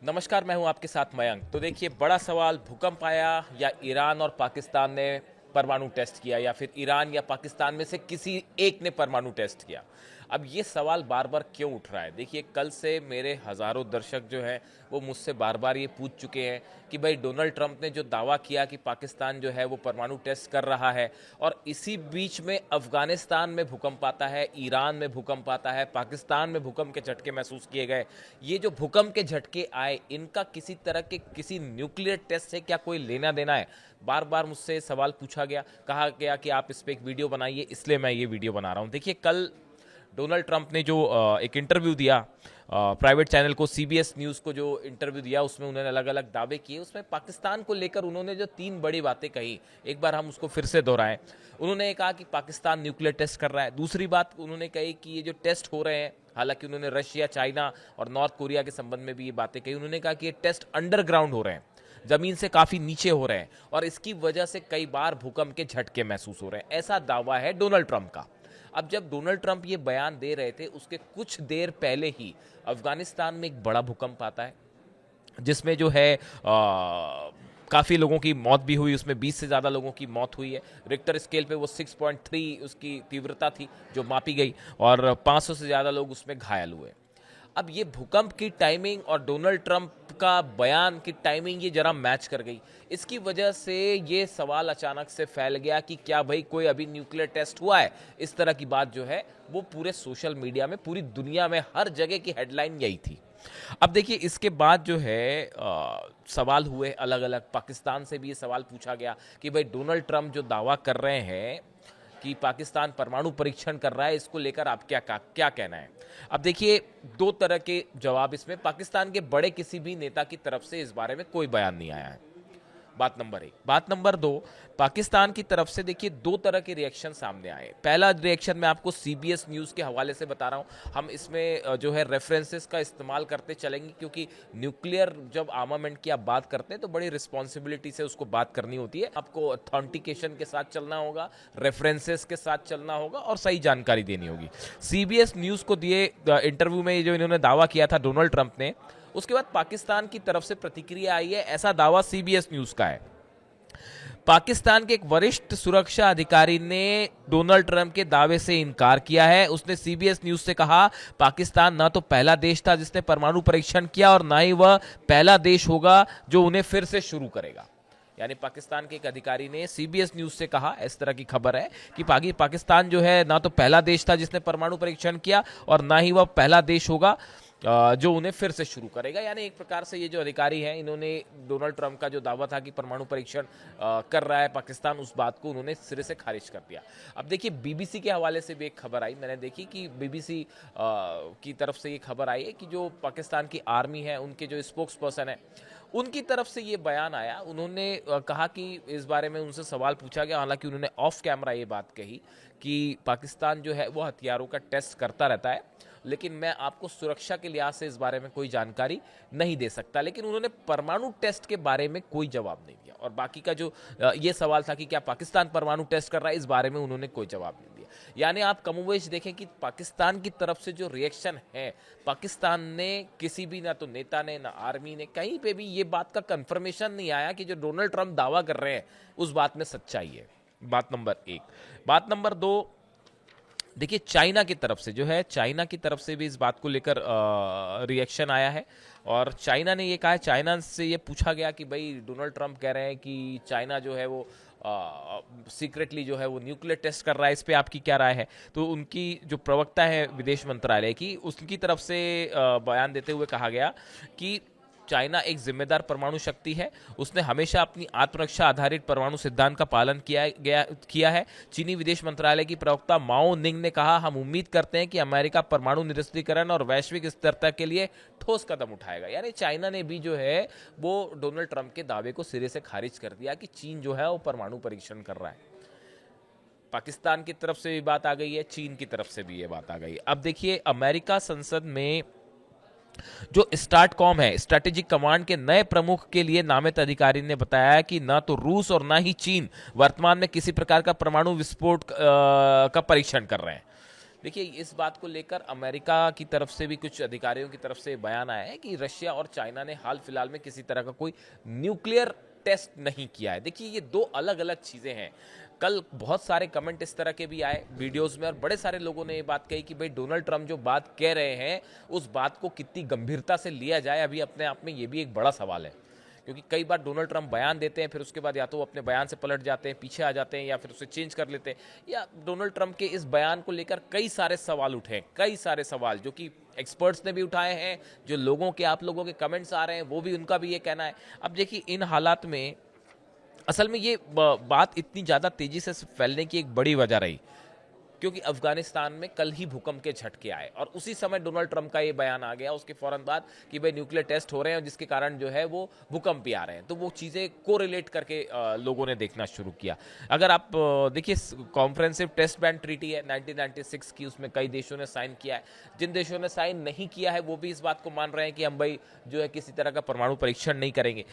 नमस्कार, मैं हूं आपके साथ मयंक। तो देखिए, बड़ा सवाल भूकंप आया या ईरान और पाकिस्तान ने परमाणु टेस्ट किया या फिर ईरान या पाकिस्तान में से किसी एक ने परमाणु टेस्ट किया। अब ये सवाल बार बार क्यों उठ रहा है? देखिए, कल से मेरे हज़ारों दर्शक जो हैं वो मुझसे बार बार ये पूछ चुके हैं कि भाई डोनाल्ड ट्रंप ने जो दावा किया कि पाकिस्तान जो है वो परमाणु टेस्ट कर रहा है, और इसी बीच में अफगानिस्तान में भूकंप आता है, ईरान में भूकंप आता है, पाकिस्तान में भूकंप के झटके महसूस किए गए। ये जो भूकंप के झटके आए, इनका किसी तरह के किसी न्यूक्लियर टेस्ट से क्या कोई लेना देना है? बार बार मुझसे सवाल पूछा गया, कहा गया कि आप इस पर एक वीडियो बनाइए, इसलिए मैं ये वीडियो बना रहा हूँ। देखिए, कल डोनाल्ड ट्रंप ने जो एक इंटरव्यू दिया प्राइवेट चैनल को, सीबीएस न्यूज़ को जो इंटरव्यू दिया, उसमें उन्होंने अलग अलग दावे किए। उसमें पाकिस्तान को लेकर उन्होंने जो तीन बड़ी बातें कही, एक बार हम उसको फिर से दोहराएं। उन्होंने कहा कि पाकिस्तान न्यूक्लियर टेस्ट कर रहा है। दूसरी बात उन्होंने कही कि ये जो टेस्ट हो रहे हैं, हालांकि उन्होंने रशिया, चाइना और नॉर्थ कोरिया के संबंध में भी ये बातें कही। उन्होंने कहा कि ये टेस्ट अंडरग्राउंड हो रहे हैं, जमीन से काफी नीचे हो रहे हैं, और इसकी वजह से कई बार भूकंप के झटके महसूस हो रहे हैं। ऐसा दावा है डोनाल्ड ट्रंप का। अब जब डोनाल्ड ट्रंप ये बयान दे रहे थे, उसके कुछ देर पहले ही अफगानिस्तान में एक बड़ा भूकंप आता है, जिसमें जो है काफ़ी लोगों की मौत भी हुई। उसमें 20 से ज़्यादा लोगों की मौत हुई है। रिक्टर स्केल पे वो 6.3 उसकी तीव्रता थी जो मापी गई, और 500 से ज़्यादा लोग उसमें घायल हुए। अब ये भूकंप की टाइमिंग और डोनाल्ड ट्रंप का बयान की टाइमिंग ये जरा मैच कर गई। इसकी वजह से ये सवाल अचानक से फैल गया कि क्या भाई कोई अभी न्यूक्लियर टेस्ट हुआ है? इस तरह की बात जो है वो पूरे सोशल मीडिया में, पूरी दुनिया में, हर जगह की हेडलाइन यही थी। अब देखिए, इसके बाद जो है सवाल हुए अलग अलग। पाकिस्तान से भी ये सवाल पूछा गया कि भाई डोनाल्ड ट्रंप जो दावा कर रहे हैं कि पाकिस्तान परमाणु परीक्षण कर रहा है, इसको लेकर आप क्या कहना है? अब देखिए, दो तरह के जवाब इसमें। पाकिस्तान के बड़े किसी भी नेता की तरफ से इस बारे में कोई बयान नहीं आया है, बात नंबर एक। बात नंबर दो, पाकिस्तान की तरफ से देखिए दो तरह के रिएक्शन सामने आए। पहला रिएक्शन मैं आपको सीबीएस न्यूज़ के हवाले से बता रहा हूं। हम इसमें जो है रेफरेंसेस का इस्तेमाल करते चलेंगे, क्योंकि न्यूक्लियर जब आर्मामेंट की आप बात करते हैं तो बड़ी रिस्पॉन्सिबिलिटी से उसको बात करनी होती है। आपको ऑथेंटिकेशन के साथ चलना होगा, रेफरेंसेस के साथ चलना होगा, और सही जानकारी देनी होगी। सीबीएस न्यूज़ को दिए इंटरव्यू में जो इन्होंने दावा किया था डोनाल्ड ट्रंप ने, उसके बाद पाकिस्तान की तरफ से प्रतिक्रिया आई है। ऐसा दावा सीबीएस न्यूज़ का है। पाकिस्तान के एक वरिष्ठ सुरक्षा अधिकारी ने डोनाल्ड ट्रंप के दावे से इनकार किया है। उसने सीबीएस न्यूज से कहा, पाकिस्तान ना तो पहला देश था जिसने परमाणु परीक्षण किया, और ना ही वह पहला देश होगा जो उन्हें फिर से शुरू करेगा। यानी पाकिस्तान के एक अधिकारी ने सीबीएस न्यूज से कहा, इस तरह की खबर है कि पाकिस्तान जो है ना तो पहला देश था जिसने परमाणु परीक्षण किया, और ना ही वह पहला देश होगा जो उन्हें फिर से शुरू करेगा। यानी एक प्रकार से ये जो अधिकारी हैं, इन्होंने डोनाल्ड ट्रंप का जो दावा था कि परमाणु परीक्षण कर रहा है पाकिस्तान, उस बात को उन्होंने सिरे से खारिज कर दिया। अब देखिए, बीबीसी के हवाले से भी एक खबर आई, मैंने देखी कि बीबीसी की तरफ से ये खबर आई है कि जो पाकिस्तान की आर्मी है, उनके जो स्पोक्स पर्सन है, उनकी तरफ से ये बयान आया। उन्होंने कहा कि इस बारे में उनसे सवाल पूछा गया, हालांकि उन्होंने ऑफ कैमरा ये बात कही कि पाकिस्तान जो है वो हथियारों का टेस्ट करता रहता है, लेकिन मैं आपको सुरक्षा के लिहाज से इस बारे में कोई जानकारी नहीं दे सकता। लेकिन उन्होंने परमाणु टेस्ट के बारे में कोई जवाब नहीं दिया। और बाकी का जो ये सवाल था कि क्या पाकिस्तान परमाणु टेस्ट कर रहा है, इस बारे में उन्होंने कोई जवाब नहीं दिया। यानी आप कमोवेश देखें कि पाकिस्तान की तरफ से जो रिएक्शन है, पाकिस्तान ने किसी भी, ना तो नेता ने ना आर्मी ने, कहीं पे भी ये बात का कंफर्मेशन नहीं आया कि जो डोनाल्ड ट्रंप दावा कर रहे हैं उस बात में सच्चाई है। बात नंबर एक। बात नंबर दो, देखिए, चाइना की तरफ से जो है, चाइना की तरफ से भी इस बात को लेकर रिएक्शन आया है। और चाइना ने ये कहा है, चाइना से ये पूछा गया कि भाई डोनाल्ड ट्रंप कह रहे हैं कि चाइना जो है वो सीक्रेटली जो है वो न्यूक्लियर टेस्ट कर रहा है, इस पे आपकी क्या राय है? तो उनकी जो प्रवक्ता है विदेश मंत्रालय की, उसकी तरफ से बयान देते हुए कहा गया कि चाइना एक जिम्मेदार परमाणु शक्ति है। उसने हमेशा अपनी आत्मरक्षा आधारित परमाणु सिद्धांत का पालन किया है। चीनी विदेश मंत्रालय की प्रवक्ता माओ निंग ने कहा, हम उम्मीद करते हैं कि अमेरिका परमाणु निरस्त्रीकरण और वैश्विक स्थिरता के लिए ठोस कदम उठाएगा। यानी चाइना ने भी जो है वो डोनाल्ड ट्रंप के दावे को सिरे से खारिज कर दिया कि चीन जो है वो परमाणु परीक्षण कर रहा है। पाकिस्तान की तरफ से भी बात आ गई है, चीन की तरफ से भी ये बात आ गई है। अब देखिए, अमेरिका संसद में जो स्टार्टकॉम है, स्ट्रेटेजिक कमांड के नए प्रमुख के लिए नामित अधिकारी ने बताया कि ना तो रूस और ना ही चीन वर्तमान में किसी प्रकार का परमाणु विस्फोट का परीक्षण कर रहे हैं। देखिए, इस बात को लेकर अमेरिका की तरफ से भी कुछ अधिकारियों की तरफ से बयान आया है कि रशिया और चाइना ने हाल फिलहाल में किसी तरह का कोई न्यूक्लियर टेस्ट नहीं किया है। देखिए, ये दो अलग अलग चीज़ें हैं। कल बहुत सारे कमेंट इस तरह के भी आए वीडियोस में और बड़े सारे लोगों ने ये बात कही कि भाई डोनाल्ड ट्रंप जो बात कह रहे हैं उस बात को कितनी गंभीरता से लिया जाए, अभी अपने आप में ये भी एक बड़ा सवाल है। क्योंकि कई बार डोनाल्ड ट्रंप बयान देते हैं, फिर उसके बाद या तो वो अपने बयान से पलट जाते हैं, पीछे आ जाते हैं, या फिर उसे चेंज कर लेते हैं, या डोनाल्ड ट्रंप के इस बयान को लेकर कई सारे सवाल उठे हैं, कई सारे सवाल जो कि एक्सपर्ट्स ने भी उठाए हैं, जो लोगों के, आप लोगों के कमेंट्स आ रहे हैं, वो भी, उनका भी ये कहना है। अब देखिए, इन हालात में असल में ये बात इतनी ज़्यादा तेज़ी से फैलने की एक बड़ी वजह रही क्योंकि अफगानिस्तान में कल ही भूकंप के झटके आए और उसी समय डोनाल्ड ट्रंप का ये बयान आ गया उसके फौरन बाद कि भाई न्यूक्लियर टेस्ट हो रहे हैं जिसके कारण जो है वो भूकंप भी आ रहे हैं। तो वो चीज़ें कोरिलेट करके लोगों ने देखना शुरू किया। अगर आप देखिए, कॉम्प्रिहेंसिव टेस्ट बैन ट्रीटी है 1996 की, उसमें कई देशों ने साइन किया है। जिन देशों ने साइन नहीं किया है वो भी इस बात को मान रहे हैं कि हम भाई जो है किसी तरह का परमाणु परीक्षण नहीं करेंगे।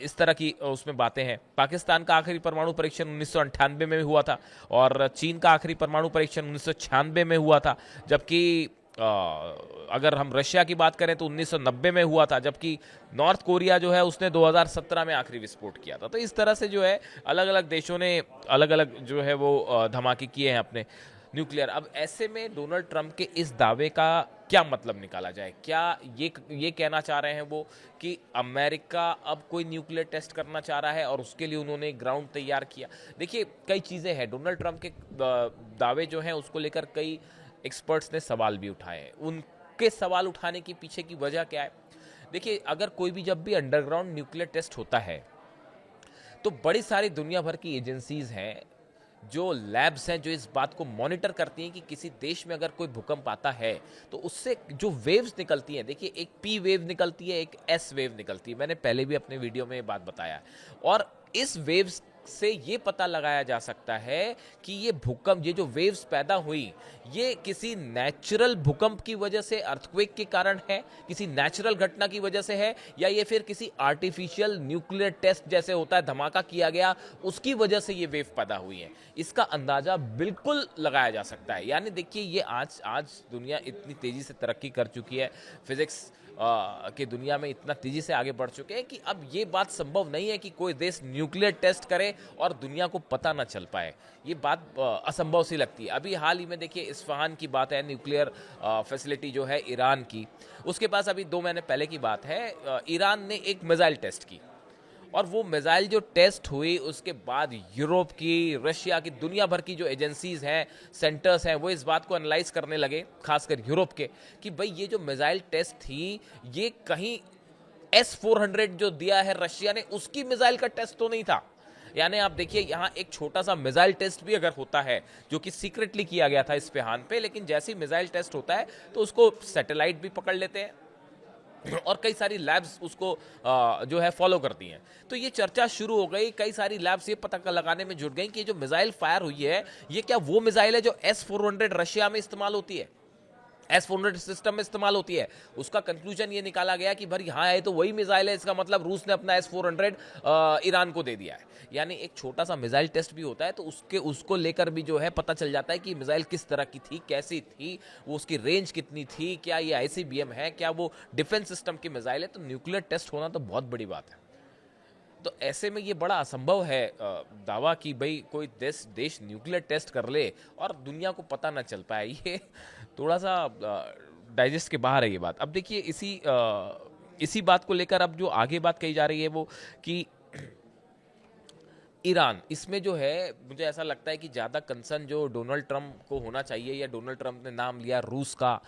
इस तरह की उसमें बातें हैं। पाकिस्तान का आखिरी परमाणु परीक्षण 1998 में हुआ था और चीन का आखिरी परमाणु परीक्षण 1996 में हुआ था, जबकि अगर हम रशिया की बात करें तो 1990 में हुआ था, जबकि नॉर्थ कोरिया जो है उसने 2017 में आखिरी विस्फोट किया था। तो इस तरह से जो है अलग अलग देशों ने अलग अलग जो है वो धमाके किए हैं अपने न्यूक्लियर। अब ऐसे में डोनाल्ड ट्रंप के इस दावे का क्या मतलब निकाला जाए? क्या ये कहना चाह रहे हैं वो कि अमेरिका अब कोई न्यूक्लियर टेस्ट करना चाह रहा है और उसके लिए उन्होंने ग्राउंड तैयार किया? देखिए, कई चीज़ें हैं। डोनाल्ड ट्रंप के दावे जो हैं उसको लेकर कई एक्सपर्ट्स ने सवाल भी उठाए हैं। उनके सवाल उठाने के पीछे की वजह क्या है? देखिए, अगर कोई भी जब भी अंडरग्राउंड न्यूक्लियर टेस्ट होता है तो बड़ी सारी दुनिया भर की एजेंसीज हैं, जो लैब्स हैं, जो इस बात को मॉनिटर करती हैं कि किसी देश में अगर कोई भूकंप आता है तो उससे जो वेव्स निकलती हैं, देखिए एक पी वेव निकलती है, एक एस वेव निकलती है। मैंने पहले भी अपने वीडियो में ये बात बताया और इस वेव्स से ये पता लगाया जा सकता है कि ये भूकंप, ये जो वेव्स पैदा हुई, ये किसी नेचुरल भूकंप की वजह से, अर्थक्वेक के कारण है, किसी नेचुरल घटना की वजह से है, या ये फिर किसी आर्टिफिशियल न्यूक्लियर टेस्ट जैसे होता है, धमाका किया गया, उसकी वजह से ये वेव पैदा हुई है। इसका अंदाजा बिल्कुल लगाया जा सकता है। यानी देखिए, ये आज दुनिया इतनी तेजी से तरक्की कर चुकी है, फिजिक्स के दुनिया में इतना तेजी से आगे बढ़ चुके हैं कि अब ये बात संभव नहीं है कि कोई देश न्यूक्लियर टेस्ट करे और दुनिया को पता ना चल पाए। ये बात असंभव सी लगती है। अभी हाल ही में देखिए, इस्फहान की बात है, न्यूक्लियर फैसिलिटी जो है ईरान की, उसके पास अभी 2 महीने पहले की बात है, ईरान ने एक मिसाइल टेस्ट की और वो मिसाइल जो टेस्ट हुई उसके बाद यूरोप की, रशिया की, दुनिया भर की जो एजेंसीज हैं, सेंटर्स हैं, वो इस बात को एनालाइज करने लगे, खासकर यूरोप के, कि भाई ये जो मिसाइल टेस्ट थी ये कहीं S-400 जो दिया है रशिया ने, उसकी मिसाइल का टेस्ट तो नहीं था। यानी आप देखिए, यहाँ एक छोटा सा मिसाइल टेस्ट भी अगर होता है जो कि सीक्रेटली किया गया था इस्फहान पे, लेकिन जैसे ही मिसाइल टेस्ट होता है तो उसको सैटेलाइट भी पकड़ लेते हैं और कई सारी लैब्स उसको जो है फॉलो करती हैं। तो ये चर्चा शुरू हो गई, कई सारी लैब्स ये पता लगाने में जुट गई कि जो मिसाइल फायर हुई है ये क्या वो मिसाइल है जो S-400 रशिया में इस्तेमाल होती है, S-400 सिस्टम में इस्तेमाल होती है। उसका कंक्लूजन ये निकाला गया कि भाई हाँ, ये तो वही मिसाइल है, इसका मतलब रूस ने अपना S-400 ईरान को दे दिया है। यानी एक छोटा सा मिसाइल टेस्ट भी होता है तो उसको लेकर भी जो है पता चल जाता है कि मिसाइल किस तरह की थी, कैसी थी, वो उसकी रेंज कितनी थी, क्या ये ICBM है, क्या वो डिफेंस सिस्टम की मिसाइल है। तो न्यूक्लियर टेस्ट होना तो बहुत बड़ी बात है। तो ऐसे में ये बड़ा असंभव है दावा कि भाई कोई देश न्यूक्लियर टेस्ट कर ले और दुनिया को पता ना चल पाए। ये थोड़ा सा डाइजेस्ट के बाहर है ये बात। अब देखिए, इसी बात को लेकर अब जो आगे बात कही जा रही है वो कि ईरान, इसमें जो है मुझे ऐसा लगता है कि ज़्यादा कंसर्न जो डोनाल्ड ट्रंप को होना चाहिए, या डोनाल्ड ट्रंप ने नाम लिया रूस का,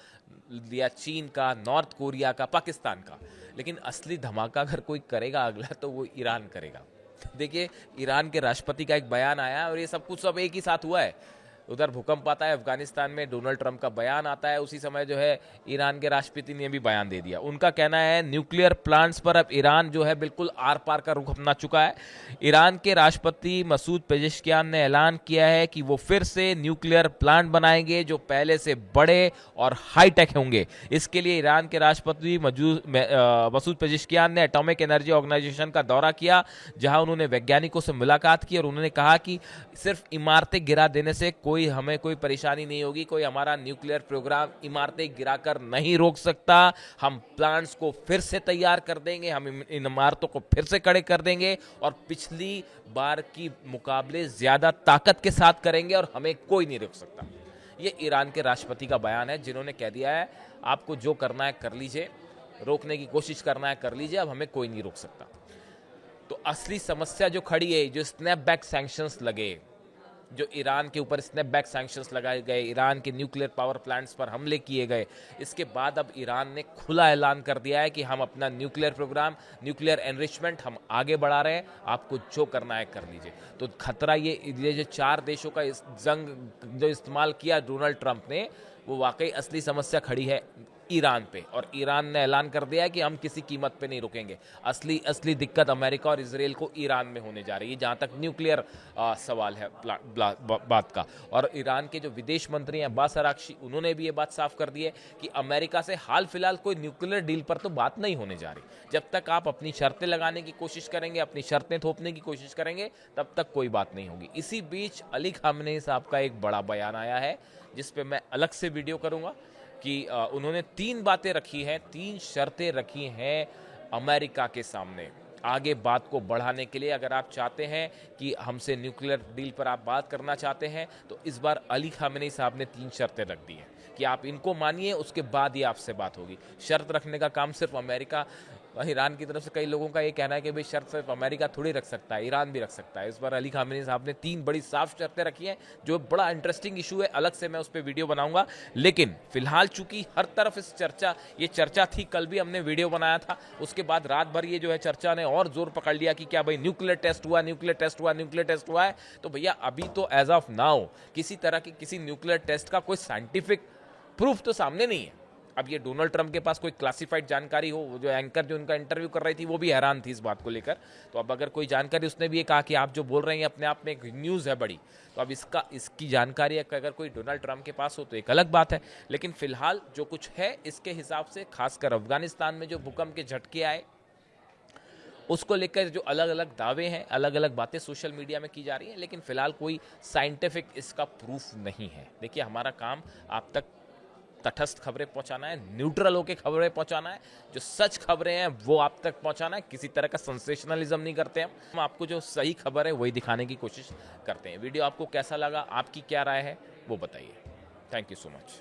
लिया चीन का, नॉर्थ कोरिया का, पाकिस्तान का, लेकिन असली धमाका अगर कोई करेगा अगला तो वो ईरान करेगा। देखिए, ईरान के राष्ट्रपति का एक बयान आया और ये सब कुछ सब एक ही साथ हुआ है। उधर भूकंप आता है अफगानिस्तान में, डोनाल्ड ट्रंप का बयान आता है, उसी समय जो है ईरान के राष्ट्रपति ने भी बयान दे दिया। उनका कहना है न्यूक्लियर प्लांट्स पर अब ईरान जो है बिल्कुल आर पार का रुख अपना चुका है। ईरान के राष्ट्रपति मसूद पेजेश्कियान ने ऐलान किया है कि वो फिर से न्यूक्लियर प्लांट बनाएंगे जो पहले से बड़े और हाईटेक होंगे। इसके लिए ईरान के राष्ट्रपति मसूद पेजेश्कियान ने एटॉमिक एनर्जी ऑर्गेनाइजेशन का दौरा किया, जहां उन्होंने वैज्ञानिकों से मुलाकात की और उन्होंने कहा कि सिर्फ इमारतें गिरा देने से हमें कोई परेशानी नहीं होगी, कोई हमारा न्यूक्लियर प्रोग्राम इमारतें गिराकर नहीं रोक सकता। हम प्लांट्स को फिर से तैयार कर देंगे, हम इन इमारतों को फिर से खड़े कर देंगे और पिछली बार की मुकाबले ज़्यादा ताकत के साथ करेंगे और हमें कोई नहीं रोक सकता। ये ईरान के राष्ट्रपति का बयान है, जिन्होंने कह दिया है आपको जो करना है कर लीजिए, रोकने की कोशिश करना है कर लीजिए, अब हमें कोई नहीं रोक सकता। तो असली समस्या जो खड़ी है, जो स्नैपबैक सैंक्शंस लगे, जो ईरान के ऊपर स्नैपबैक सैंक्शंस लगाए गए, ईरान के न्यूक्लियर पावर प्लांट्स पर हमले किए गए, इसके बाद अब ईरान ने खुला ऐलान कर दिया है कि हम अपना न्यूक्लियर प्रोग्राम, न्यूक्लियर एनरिचमेंट हम आगे बढ़ा रहे हैं, आपको जो करना है कर लीजिए। तो खतरा ये जो 4 देशों का इस जंग जो इस्तेमाल किया डोनाल्ड ट्रंप ने, वो वाकई असली समस्या खड़ी है ईरान पे, और ईरान ने ऐलान कर दिया है कि हम किसी कीमत पे नहीं रुकेंगे। असली दिक्कत अमेरिका और इजराइल को ईरान में होने जा रही है, जहां तक न्यूक्लियर सवाल है बात का। और ईरान के जो विदेश मंत्री हैं अब्बास अराक्ची, उन्होंने भी ये बात साफ कर दी है कि अमेरिका से हाल फिलहाल कोई न्यूक्लियर डील पर तो बात नहीं होने जा रही। जब तक आप अपनी शर्तें लगाने की कोशिश करेंगे, अपनी शर्तें थोपने की कोशिश करेंगे, तब तक कोई बात नहीं होगी। इसी बीच अली खामेनी साहब का एक बड़ा बयान आया है, जिस पे मैं अलग से वीडियो करूंगा, कि उन्होंने 3 बातें रखी हैं, 3 शर्तें रखी हैं अमेरिका के सामने आगे बात को बढ़ाने के लिए। अगर आप चाहते हैं कि हमसे न्यूक्लियर डील पर आप बात करना चाहते हैं, तो इस बार अली खामेनी साहब ने 3 शर्तें रख दी हैं कि आप इनको मानिए, उसके बाद ही आपसे बात होगी। शर्त रखने का काम सिर्फ अमेरिका, ईरान की तरफ से कई लोगों का ये कहना है कि भाई शर्त सिर्फ अमेरिका थोड़ी रख सकता है, ईरान भी रख सकता है। इस बार अली खामेनी साहब ने 3 बड़ी साफ शर्तें रखी हैं, जो बड़ा इंटरेस्टिंग इशू है, अलग से मैं उस पर वीडियो बनाऊंगा। लेकिन फिलहाल चूंकि हर तरफ ये चर्चा थी, कल भी हमने वीडियो बनाया था, उसके बाद रात भर ये जो है चर्चा ने और जोर पकड़ लिया कि क्या भाई न्यूक्लियर टेस्ट हुआ, न्यूक्लियर टेस्ट हुआ, न्यूक्लियर टेस्ट हुआ है। तो भैया अभी तो एज ऑफ नाउ किसी तरह की किसी न्यूक्लियर टेस्ट का कोई साइंटिफिक प्रूफ तो सामने नहीं है। अब ये डोनाल्ड ट्रंप के पास कोई क्लासिफाइड जानकारी हो, जो एंकर जो उनका इंटरव्यू कर रही थी वो भी हैरान थी इस बात को लेकर। तो अब अगर कोई जानकारी, उसने भी ये कहा कि आप जो बोल रहे हैं अपने आप में एक न्यूज़ है बड़ी, तो अब इसकी जानकारी अगर कोई डोनाल्ड ट्रंप के पास हो तो एक अलग बात है। लेकिन फिलहाल जो कुछ है इसके हिसाब से, खासकर अफगानिस्तान में जो भूकंप के झटके आए, उसको लेकर जो अलग अलग दावे हैं, अलग अलग बातें सोशल मीडिया में की जा रही हैं, लेकिन फिलहाल कोई साइंटिफिक इसका प्रूफ नहीं है। देखिए, हमारा काम आप तक तटस्थ खबरें पहुंचाना है, न्यूट्रल होकर खबरें पहुंचाना है, जो सच खबरें हैं वो आप तक पहुंचाना है। किसी तरह का सेंसेशनलिज्म नहीं करते हम आपको जो सही खबर है वही दिखाने की कोशिश करते हैं। वीडियो आपको कैसा लगा, आपकी क्या राय है, वो बताइए। Thank you so much.